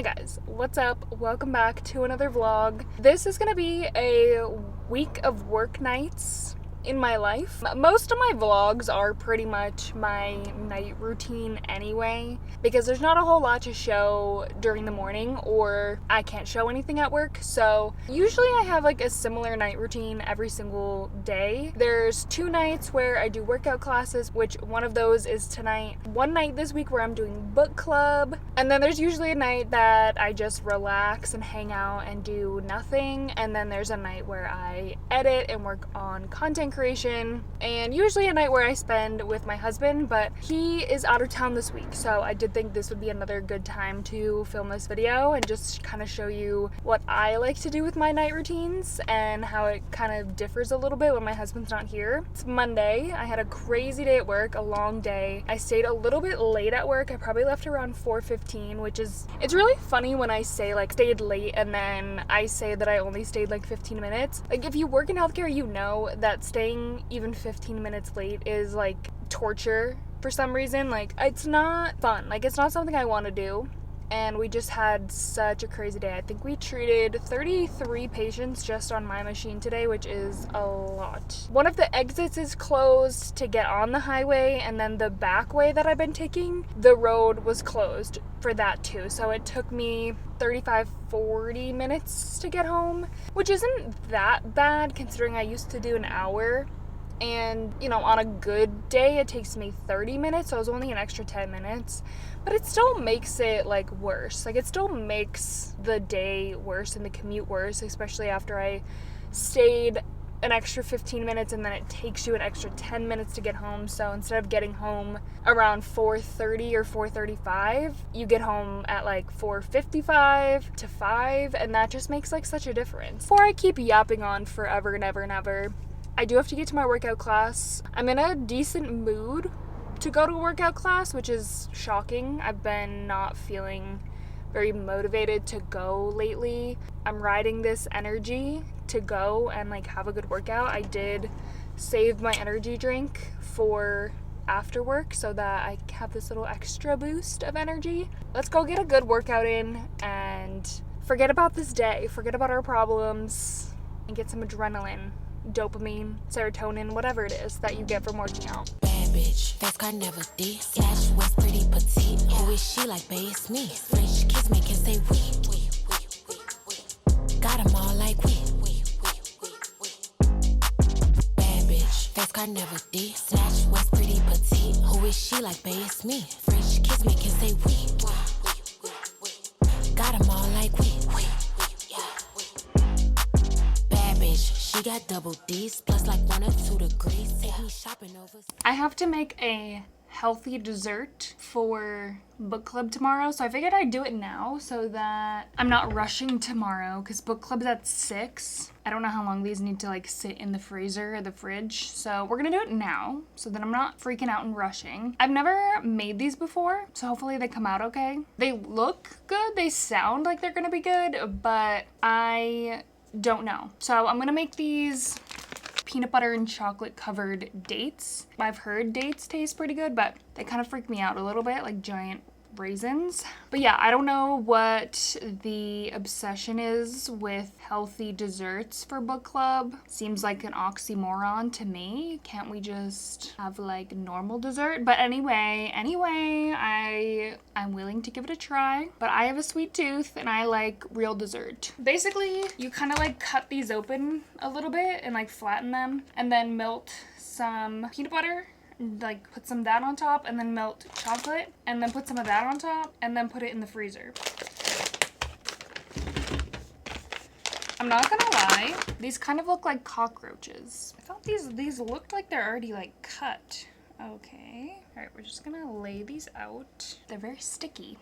guys, what's up? Welcome back to another vlog. This is gonna be a week of work nights in my life. Most of my vlogs are pretty much my night routine anyway, because there's not a whole lot to show during the morning, or I can't show anything at work. So usually I have like a similar night routine every single day. There's 2 nights where I do workout classes, which one of those is tonight. One night this week where I'm doing book club, and then there's usually a night that I just relax and hang out and do nothing, and then there's a night where I edit and work on content creation, and usually a night where I spend with my husband, but he is out of town this week, so I did think this would be another good time to film this video and just kind of show you what I like to do with my night routines and how it kind of differs a little bit when my husband's not here. It's Monday. I had a crazy day at work, a long day. I stayed a little bit late at work. I probably left around 4:15, which is, it's really funny when I say like stayed late and then I say that I only stayed like 15 minutes. Like if you work in healthcare, you know that staying even 15 minutes late is like torture for some reason. Like it's not fun. Like it's not something I want to do. And we just had such a crazy day. I think we treated 33 patients just on my machine today, which is a lot. One of the exits is closed to get on the highway, and then the back way that I've been taking, the road was closed for that too. So it took me 35-40 minutes to get home, which isn't that bad considering I used to do an hour. And, you know, on a good day, it takes me 30 minutes, so it was only an extra 10 minutes. But it still makes it, like, worse. Like, it still makes the day worse and the commute worse, especially after I stayed an extra 15 minutes and then it takes you an extra 10 minutes to get home. So instead of getting home around 4:30 or 4:35, you get home at, like, 4:55 to 5, and that just makes, like, such a difference. Before I keep yapping on forever and ever and ever, I do have to get to my workout class. I'm in a decent mood to go to a workout class, which is shocking. I've been not feeling very motivated to go lately. I'm riding this energy to go and like have a good workout. I did save my energy drink for after work so that I have this little extra boost of energy. Let's go get a good workout in and forget about this day, forget about our problems, and get some adrenaline, dopamine, serotonin, whatever it is that you get from working out. Bad bitch, face card never D. Slash was pretty petite. Who is she like, babe? It's me. French kiss make it say we. Got 'em all like we. Bad bitch, face card never D. Slash was pretty petite. Who is she like, babe? It's me. French kiss make it say we. Got 'em all like we. She got double D's plus like 1 or 2 degrees. Take me shopping over. I have to make a healthy dessert for book club tomorrow, so I figured I'd do it now so that I'm not rushing tomorrow, because book club's at 6. I don't know how long these need to like sit in the freezer or the fridge, so we're gonna do it now so that I'm not freaking out and rushing. I've never made these before, so hopefully they come out okay. They look good, they sound like they're gonna be good, but I don't know. So I'm gonna make these peanut butter and chocolate covered dates. I've heard dates taste pretty good, but they kind of freak me out a little bit, like giant raisins. But yeah, I don't know what the obsession is with healthy desserts for book club. Seems like an oxymoron to me. Can't we just have like normal dessert? But anyway, I'm willing to give it a try. But I have a sweet tooth and I like real dessert. Basically, you kind of like cut these open a little bit and like flatten them, and then melt some peanut butter, like put some of that on top, and then melt chocolate, and then put some of that on top, and then put it in the freezer. I'm not gonna lie, these kind of look like cockroaches. I thought these looked like they're already like cut. Okay, all right, we're just gonna lay these out. They're very sticky.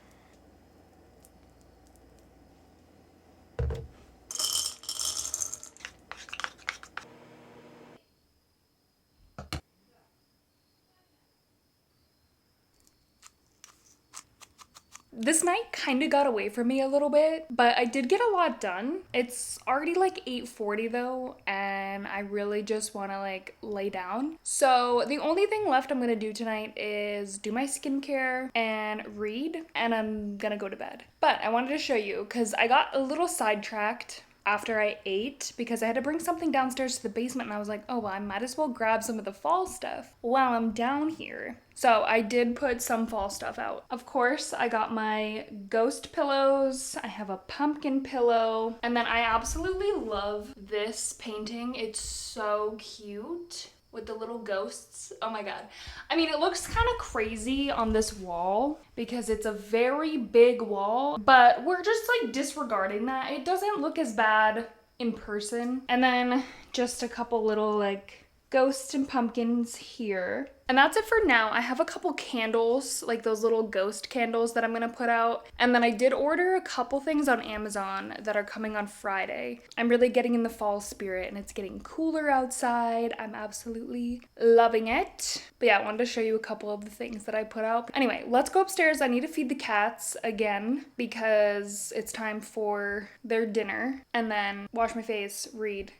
This night kind of got away from me a little bit, but I did get a lot done. It's already like 8:40 though, and I really just want to like lay down. So the only thing left I'm gonna do tonight is do my skincare and read, and I'm gonna go to bed. But I wanted to show you because I got a little sidetracked after I ate because I had to bring something downstairs to the basement, and I was like, oh well, I might as well grab some of the fall stuff while I'm down here. So I did put some fall stuff out. Of course, I got my ghost pillows. I have a pumpkin pillow. And then I absolutely love this painting. It's so cute with the little ghosts. Oh my god. I mean, it looks kind of crazy on this wall because it's a very big wall, but we're just like disregarding that. It doesn't look as bad in person. And then just a couple little like ghosts and pumpkins here. And that's it for now. I have a couple candles, like those little ghost candles that I'm gonna put out. And then I did order a couple things on Amazon that are coming on Friday. I'm really getting in the fall spirit and it's getting cooler outside. I'm absolutely loving it. But yeah, I wanted to show you a couple of the things that I put out. Anyway, let's go upstairs. I need to feed the cats again because it's time for their dinner. And then wash my face, read,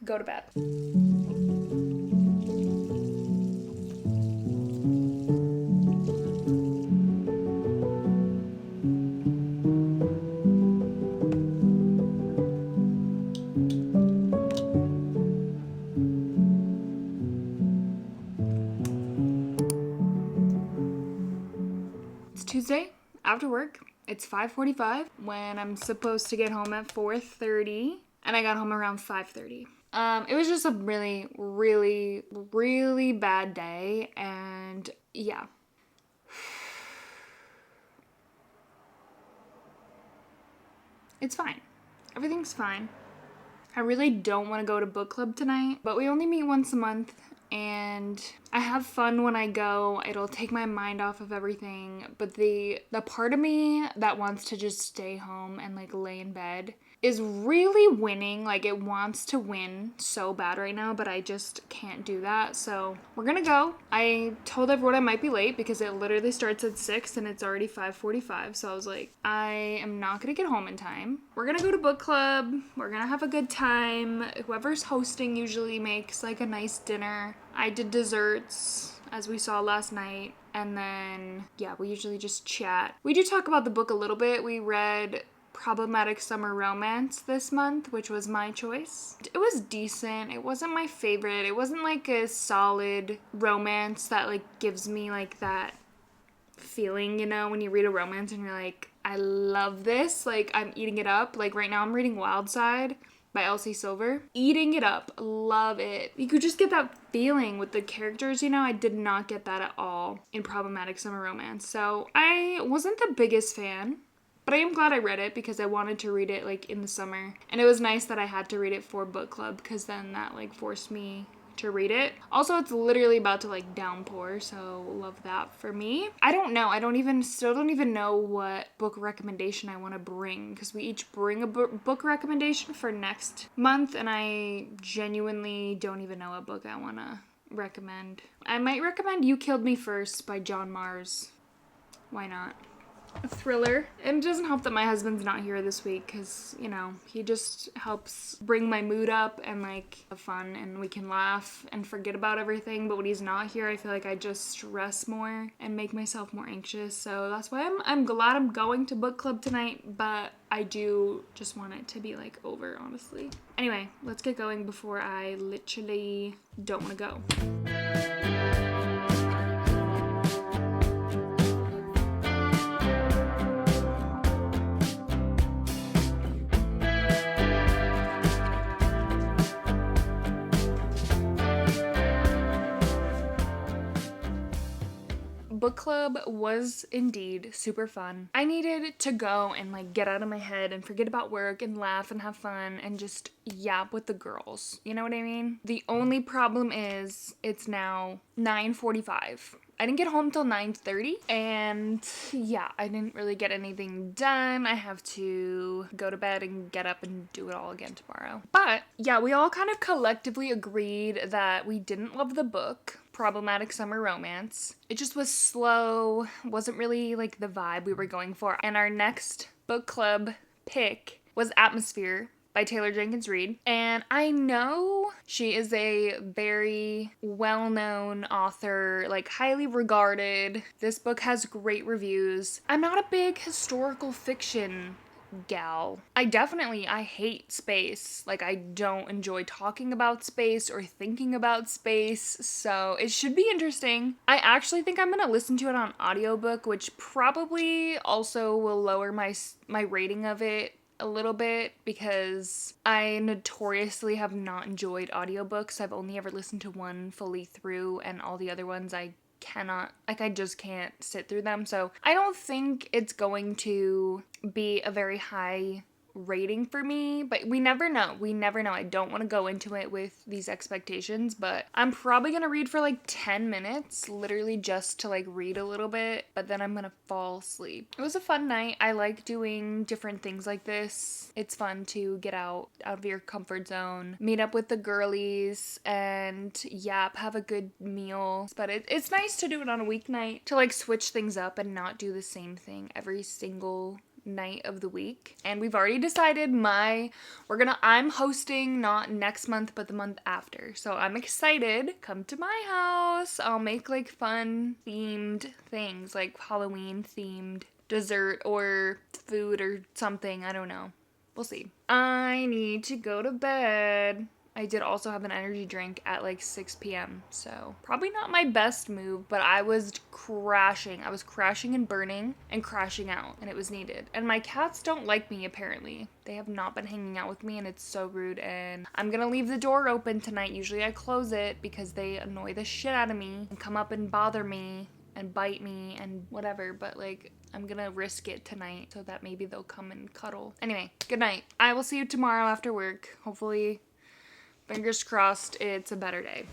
go to bed. Tuesday after work. It's 5:45 when I'm supposed to get home at 4:30, and I got home around 5:30. It was just a really, really, really bad day, and yeah. It's fine. Everything's fine. I really don't want to go to book club tonight, but we only meet once a month. And I have fun when I go. It'll take my mind off of everything. But the part of me that wants to just stay home and like lay in bed is really winning. Like it wants to win so bad right now, but I just can't do that. So we're gonna go. I told everyone I might be late because it literally starts at 6 and it's already 5:45. So I was like, I am not gonna get home in time. We're gonna go to book club. We're gonna have a good time. Whoever's hosting usually makes like a nice dinner. I did desserts, as we saw last night, and then, yeah, we usually just chat. We do talk about the book a little bit. We read Problematic Summer Romance this month, which was my choice. It was decent. It wasn't my favorite. It wasn't like a solid romance that like gives me like that feeling, you know, when you read a romance and you're like, I love this. Like, I'm eating it up. Like, right now I'm reading Wild Side by Elsie Silver. Eating it up. Love it. You could just get that feeling with the characters, you know? I did not get that at all in Problematic Summer Romance. So I wasn't the biggest fan, but I am glad I read it because I wanted to read it like in the summer. And it was nice that I had to read it for book club because then that like forced me to read it. Also, it's literally about to like downpour, so love that for me. I don't know. Still don't even know what book recommendation I want to bring because we each bring a book recommendation for next month, and I genuinely don't even know what book I want to recommend. I might recommend You Killed Me First by John Mars. Why not? A thriller. It doesn't help that my husband's not here this week because, you know, he just helps bring my mood up and like have fun and we can laugh and forget about everything. But when he's not here, I feel like I just stress more and make myself more anxious. So that's why I'm glad I'm going to book club tonight, but I do just want it to be like over, honestly. Anyway, let's get going before I literally don't want to go. Book club was indeed super fun. I needed to go and like get out of my head and forget about work and laugh and have fun and just yap with the girls. You know what I mean? The only problem is it's now 9:45 I didn't get home till 9:30, and yeah, I didn't really get anything done. I have to go to bed and get up and do it all again tomorrow. But yeah, we all kind of collectively agreed that we didn't love the book, Problematic Summer Romance. It just was slow, wasn't really like the vibe we were going for. And our next book club pick was Atmosphere by Taylor Jenkins Reid. And I know she is a very well-known author, like highly regarded. This book has great reviews. I'm not a big historical fiction gal. I hate space. Like, I don't enjoy talking about space or thinking about space, so it should be interesting. I actually think I'm gonna listen to it on audiobook, which probably also will lower my rating of it a little bit, because I notoriously have not enjoyed audiobooks. I've only ever listened to one fully through, and all the other ones I just can't sit through them. So I don't think it's going to be a very high rating for me, but we never know. I don't want to go into it with these expectations, but I'm probably gonna read for like 10 minutes, literally just to like read a little bit, but then I'm gonna fall asleep. It was a fun night. I like doing different things like this. It's fun to get out of your comfort zone, meet up with the girlies, and have a good meal. But it's nice to do it on a weeknight, to like switch things up and not do the same thing every single night of the week. And we've already decided I'm hosting not next month but the month after, so I'm excited. Come to my house. I'll make like fun themed things, like Halloween themed dessert or food or something. I don't know, we'll see. I need to go to bed. I did also have an energy drink at like 6 p.m. So probably not my best move, but I was crashing. I was crashing and burning and crashing out, and it was needed. And my cats don't like me, apparently. They have not been hanging out with me, and it's so rude. And I'm gonna leave the door open tonight. Usually I close it because they annoy the shit out of me and come up and bother me and bite me and whatever, but like, I'm gonna risk it tonight so that maybe they'll come and cuddle. Anyway, good night. I will see you tomorrow after work. Hopefully, fingers crossed, it's a better day.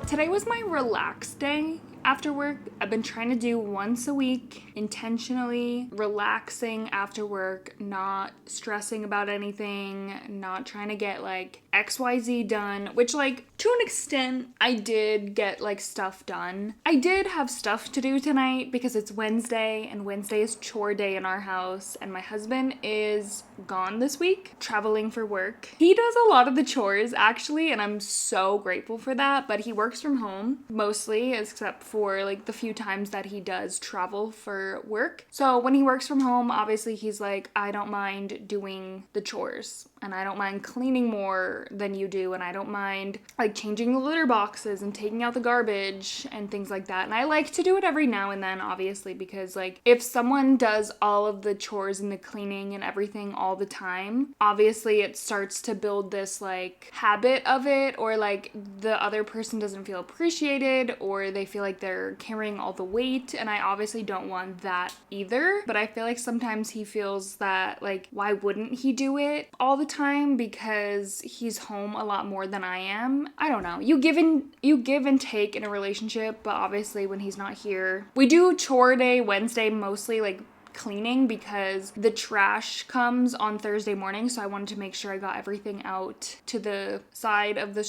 Today was my relax day after work. I've been trying to do once a week, intentionally relaxing after work, not stressing about anything, not trying to get like XYZ done, which like to an extent I did get like stuff done. I did have stuff to do tonight because it's Wednesday, and Wednesday is chore day in our house, and my husband is gone this week, traveling for work. He does a lot of the chores actually, and I'm so grateful for that, but he works from home mostly, except for like the few times that he does travel for work. So when he works from home, obviously he's like, I don't mind doing the chores, and I don't mind cleaning more than you do, and I don't mind like changing the litter boxes and taking out the garbage and things like that. And I like to do it every now and then, obviously, because like if someone does all of the chores and the cleaning and everything all the time, obviously it starts to build this like habit of it, or like the other person doesn't feel appreciated, or they feel like they're carrying all the weight, and I obviously don't want that either. But I feel like sometimes he feels that like, why wouldn't he do it all the time, because he's home a lot more than I am. I don't know. You give and take in a relationship, but obviously when he's not here, we do chore day Wednesday mostly, like cleaning because the trash comes on Thursday morning, so I wanted to make sure I got everything out to the side of the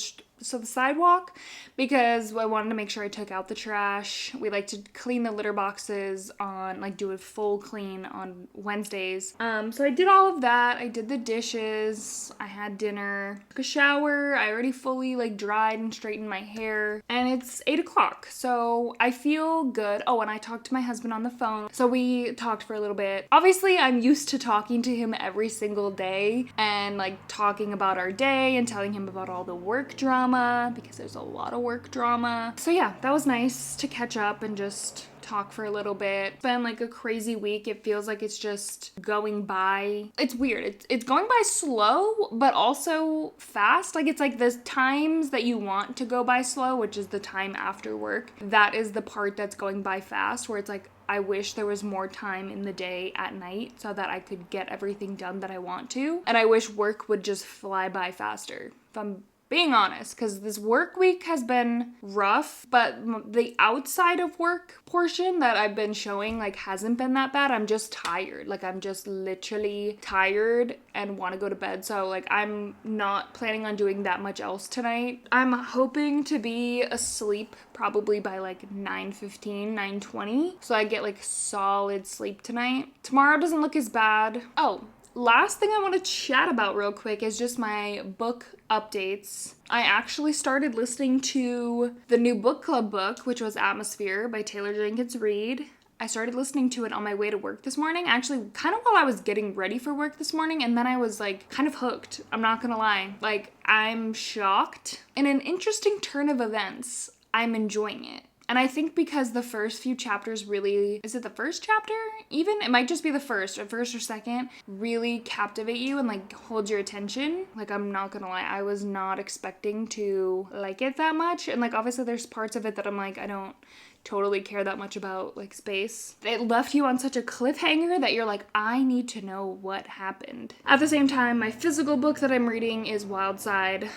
sidewalk, because I wanted to make sure I took out the trash. We like to clean the litter boxes on, like, do a full clean on Wednesdays. So I did all of that. I did the dishes. I had dinner, took a shower. I already fully, like, dried and straightened my hair, and it's 8 o'clock, so I feel good. Oh, and I talked to my husband on the phone, so we talked for a little bit. Obviously, I'm used to talking to him every single day and, like, talking about our day and telling him about all the work drama, because there's a lot of work drama. So yeah, that was nice to catch up and just talk for a little bit. It's been like a crazy week. It feels like it's just going by. It's weird. It's going by slow, but also fast. Like, it's like the times that you want to go by slow, which is the time after work. That is the part that's going by fast, where it's like, I wish there was more time in the day at night so that I could get everything done that I want to. And I wish work would just fly by faster, if I'm being honest, because this work week has been rough, but the outside of work portion that I've been showing, like, hasn't been that bad. I'm just tired. Like, I'm just literally tired and want to go to bed. So, like, I'm not planning on doing that much else tonight. I'm hoping to be asleep probably by like 9:15, 9:20, so I get like solid sleep tonight. Tomorrow doesn't look as bad. Oh, last thing I want to chat about real quick is just my book updates. I actually started listening to the new book club book, which was Atmosphere by Taylor Jenkins Reid. I started listening to it on my way to work this morning, actually kind of while I was getting ready for work this morning, and then I was like kind of hooked. I'm not gonna lie. Like, I'm shocked. In an interesting turn of events, I'm enjoying it. And I think because the first few chapters really, is it the first chapter? Even, it might just be the first or second, really captivate you and like hold your attention. Like, I'm not gonna lie, I was not expecting to like it that much. And like, obviously there's parts of it that I'm like, I don't totally care that much about, like, space. It left you on such a cliffhanger that you're like, I need to know what happened. At the same time, my physical book that I'm reading is Wild Side.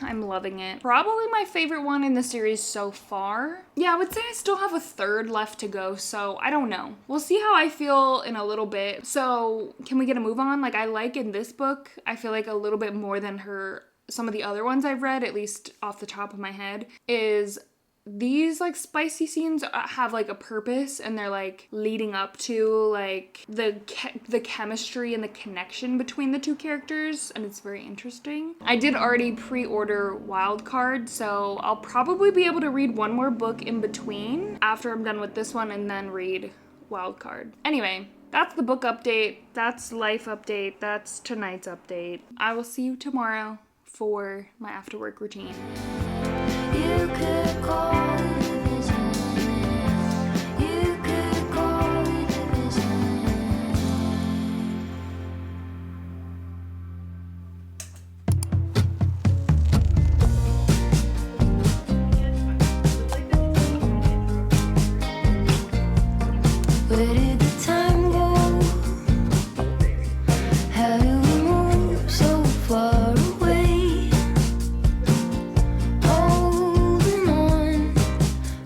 I'm loving it. Probably my favorite one in the series so far. Yeah, I would say I still have a third left to go, so I don't know. We'll see how I feel in a little bit. So, can we get a move on? Like, I like in this book, I feel like a little bit more than some of the other ones I've read, at least off the top of my head, is these like spicy scenes have like a purpose, and they're like leading up to like the chemistry and the connection between the two characters, and it's very interesting. I did already pre-order Wildcard, so I'll probably be able to read one more book in between after I'm done with this one, and then read Wildcard. Anyway, that's the book update, that's life update, that's tonight's update. I will see you tomorrow for my after work routine. You could call it a vision. You could call it a vision. Where did the time go? How do we move so far away? Holding on,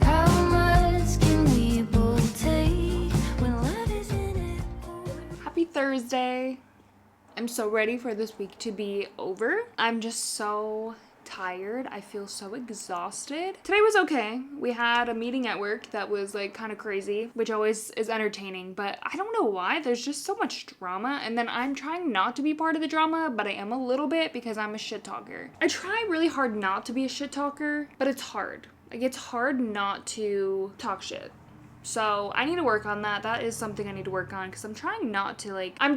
how much can we both take when life isn't it? Happy Thursday. I'm so ready for this week to be over. I'm just so tired. I feel so exhausted. Today was okay. We had a meeting at work that was like kind of crazy, which always is entertaining, but I don't know why. There's just so much drama, and then I'm trying not to be part of the drama, but I am a little bit because I'm a shit talker. I try really hard not to be a shit talker, but it's hard. Like, it's hard not to talk shit. So I need to work on that. That is something I need to work on, because I'm trying not to, like, I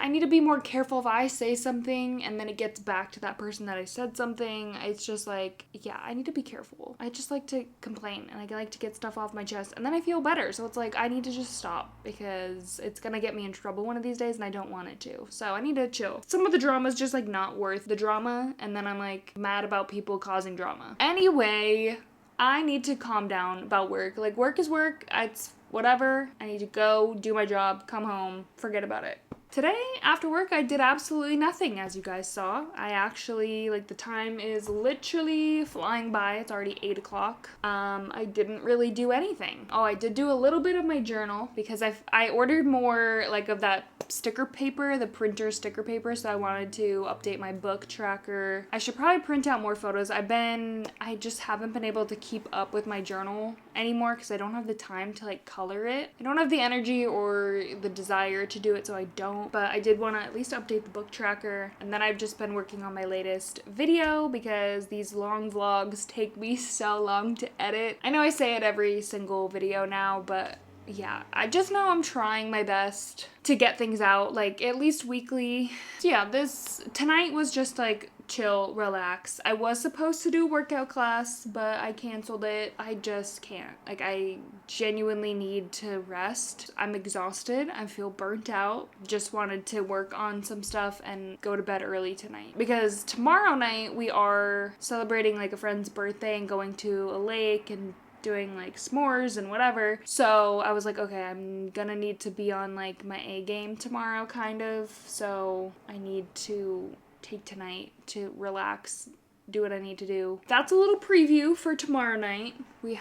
need to be more careful if I say something and then it gets back to that person that I said something. It's just like, yeah, I need to be careful. I just like to complain, and I like to get stuff off my chest, and then I feel better. So it's like, I need to just stop, because it's gonna get me in trouble one of these days and I don't want it to. So I need to chill. Some of the drama is just like not worth the drama, and then I'm like mad about people causing drama. Anyway, I need to calm down about work. Like, work is work. It's whatever. I need to go do my job, come home, forget about it. Today, after work, I did absolutely nothing, as you guys saw. I actually, like, the time is literally flying by. It's already 8 o'clock. I didn't really do anything. Oh, I did do a little bit of my journal because I ordered more, like, of that sticker paper, the printer sticker paper, so I wanted to update my book tracker. I should probably print out more photos. I just haven't been able to keep up with my journal anymore because I don't have the time to, like, color it. I don't have the energy or the desire to do it, so I don't. But I did want to at least update the book tracker. And then I've just been working on my latest video because these long vlogs take me so long to edit. I know I say it every single video now, but yeah, I just know I'm trying my best to get things out, like, at least weekly. So yeah, tonight was just, like, chill, relax. I was supposed to do workout class, but I canceled it. I just can't. Like, I genuinely need to rest. I'm exhausted. I feel burnt out. Just wanted to work on some stuff and go to bed early tonight. Because tomorrow night we are celebrating, like, a friend's birthday and going to a lake and doing, like, s'mores and whatever. So I was like, okay, I'm gonna need to be on, like, my A game tomorrow, kind of. So I need to take tonight to relax, do what I need to do. That's a little preview for tomorrow night. We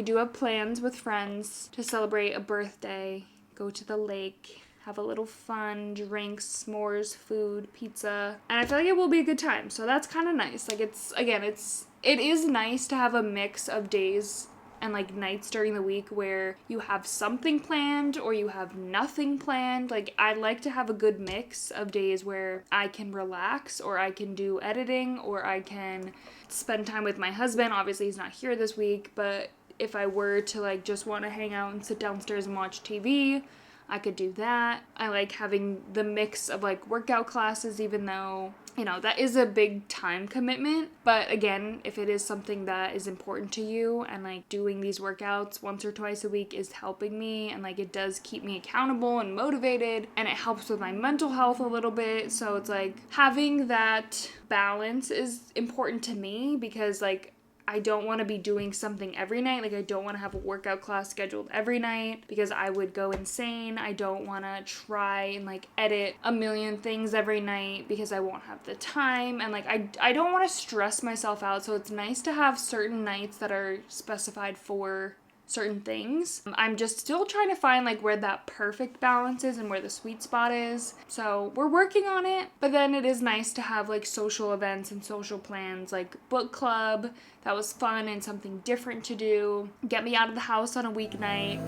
do have plans with friends to celebrate a birthday, go to the lake, have a little fun, drinks, s'mores, food, pizza, and I feel like it will be a good time. So that's kind of nice. Like, it is nice to have a mix of days and, like, nights during the week where you have something planned or you have nothing planned. Like, I like to have a good mix of days where I can relax or I can do editing or I can spend time with my husband. Obviously, he's not here this week, but if I were to, like, just want to hang out and sit downstairs and watch TV, I could do that. I like having the mix of, like, workout classes, even though, you know, that is a big time commitment. But again, if it is something that is important to you and, like, doing these workouts once or twice a week is helping me and, like, it does keep me accountable and motivated and it helps with my mental health a little bit. So it's like having that balance is important to me because, like, I don't want to be doing something every night. Like, I don't want to have a workout class scheduled every night because I would go insane. I don't want to try and, like, edit a million things every night because I won't have the time. And, like, I don't want to stress myself out. So it's nice to have certain nights that are specified for certain things. I'm just still trying to find, like, where that perfect balance is and where the sweet spot is. So we're working on it, but then it is nice to have, like, social events and social plans, like book club. That was fun and something different to do. Get me out of the house on a weeknight.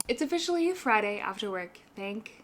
It's officially Friday after work. Thank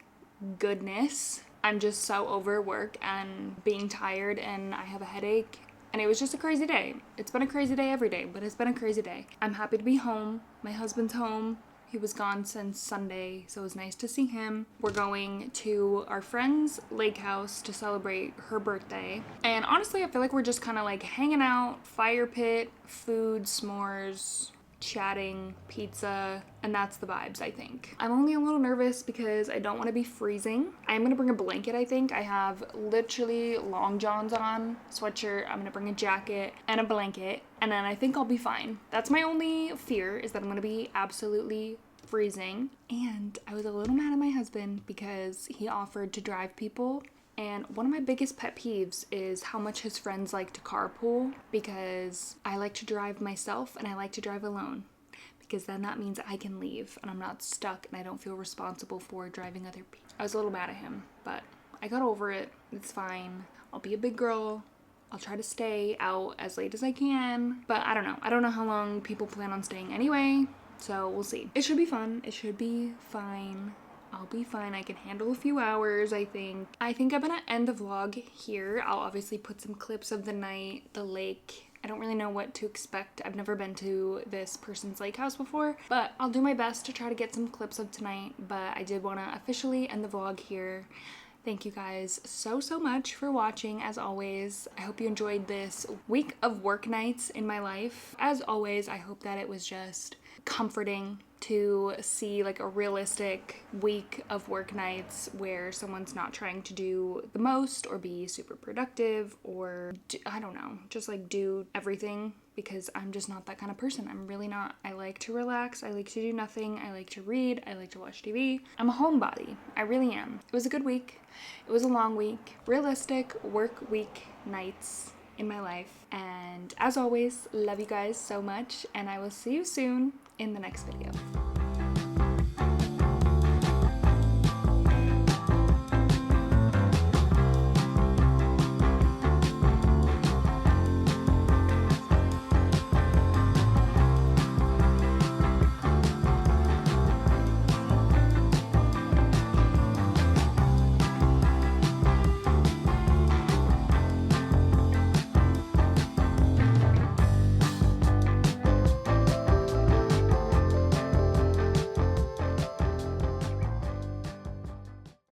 goodness. I'm just so over work and being tired and I have a headache. And it was just a crazy day. It's been a crazy day every day, but it's been a crazy day. I'm happy to be home. My husband's home. He was gone since Sunday, so it was nice to see him. We're going to our friend's lake house to celebrate her birthday. And honestly, I feel like we're just kind of, like, hanging out, fire pit, food, s'mores, chatting, pizza, and that's the vibes, I think. I'm only a little nervous because I don't want to be freezing. I'm gonna bring a blanket, I think. I have literally long johns on, sweatshirt, I'm gonna bring a jacket and a blanket, and then I think I'll be fine. That's my only fear, is that I'm gonna be absolutely freezing. And I was a little mad at my husband because he offered to drive people. And one of my biggest pet peeves is how much his friends like to carpool, because I like to drive myself and I like to drive alone, because then that means I can leave and I'm not stuck and I don't feel responsible for driving other people. I was a little mad at him, but I got over it. It's fine. I'll be a big girl. I'll try to stay out as late as I can, but I don't know. I don't know how long people plan on staying anyway, so we'll see. It should be fun. It should be fine. I'll be fine. I can handle a few hours, I think. I think I'm gonna end the vlog here. I'll obviously put some clips of the night, the lake. I don't really know what to expect. I've never been to this person's lake house before, but I'll do my best to try to get some clips of tonight. But I did want to officially end the vlog here. Thank you guys so much for watching. As always, I hope you enjoyed this week of work nights in my life. As always, I hope that it was just comforting to see like a realistic week of work nights where someone's not trying to do the most or be super productive or I don't know, just like do everything, because I'm just not that kind of person. I'm really not. I like to relax. I like to do nothing. I like to read. I like to watch TV. I'm a homebody. I really am. It was a good week. It was a long week. Realistic work week nights in my life. And as always, love you guys so much, and I will see you soon in the next video.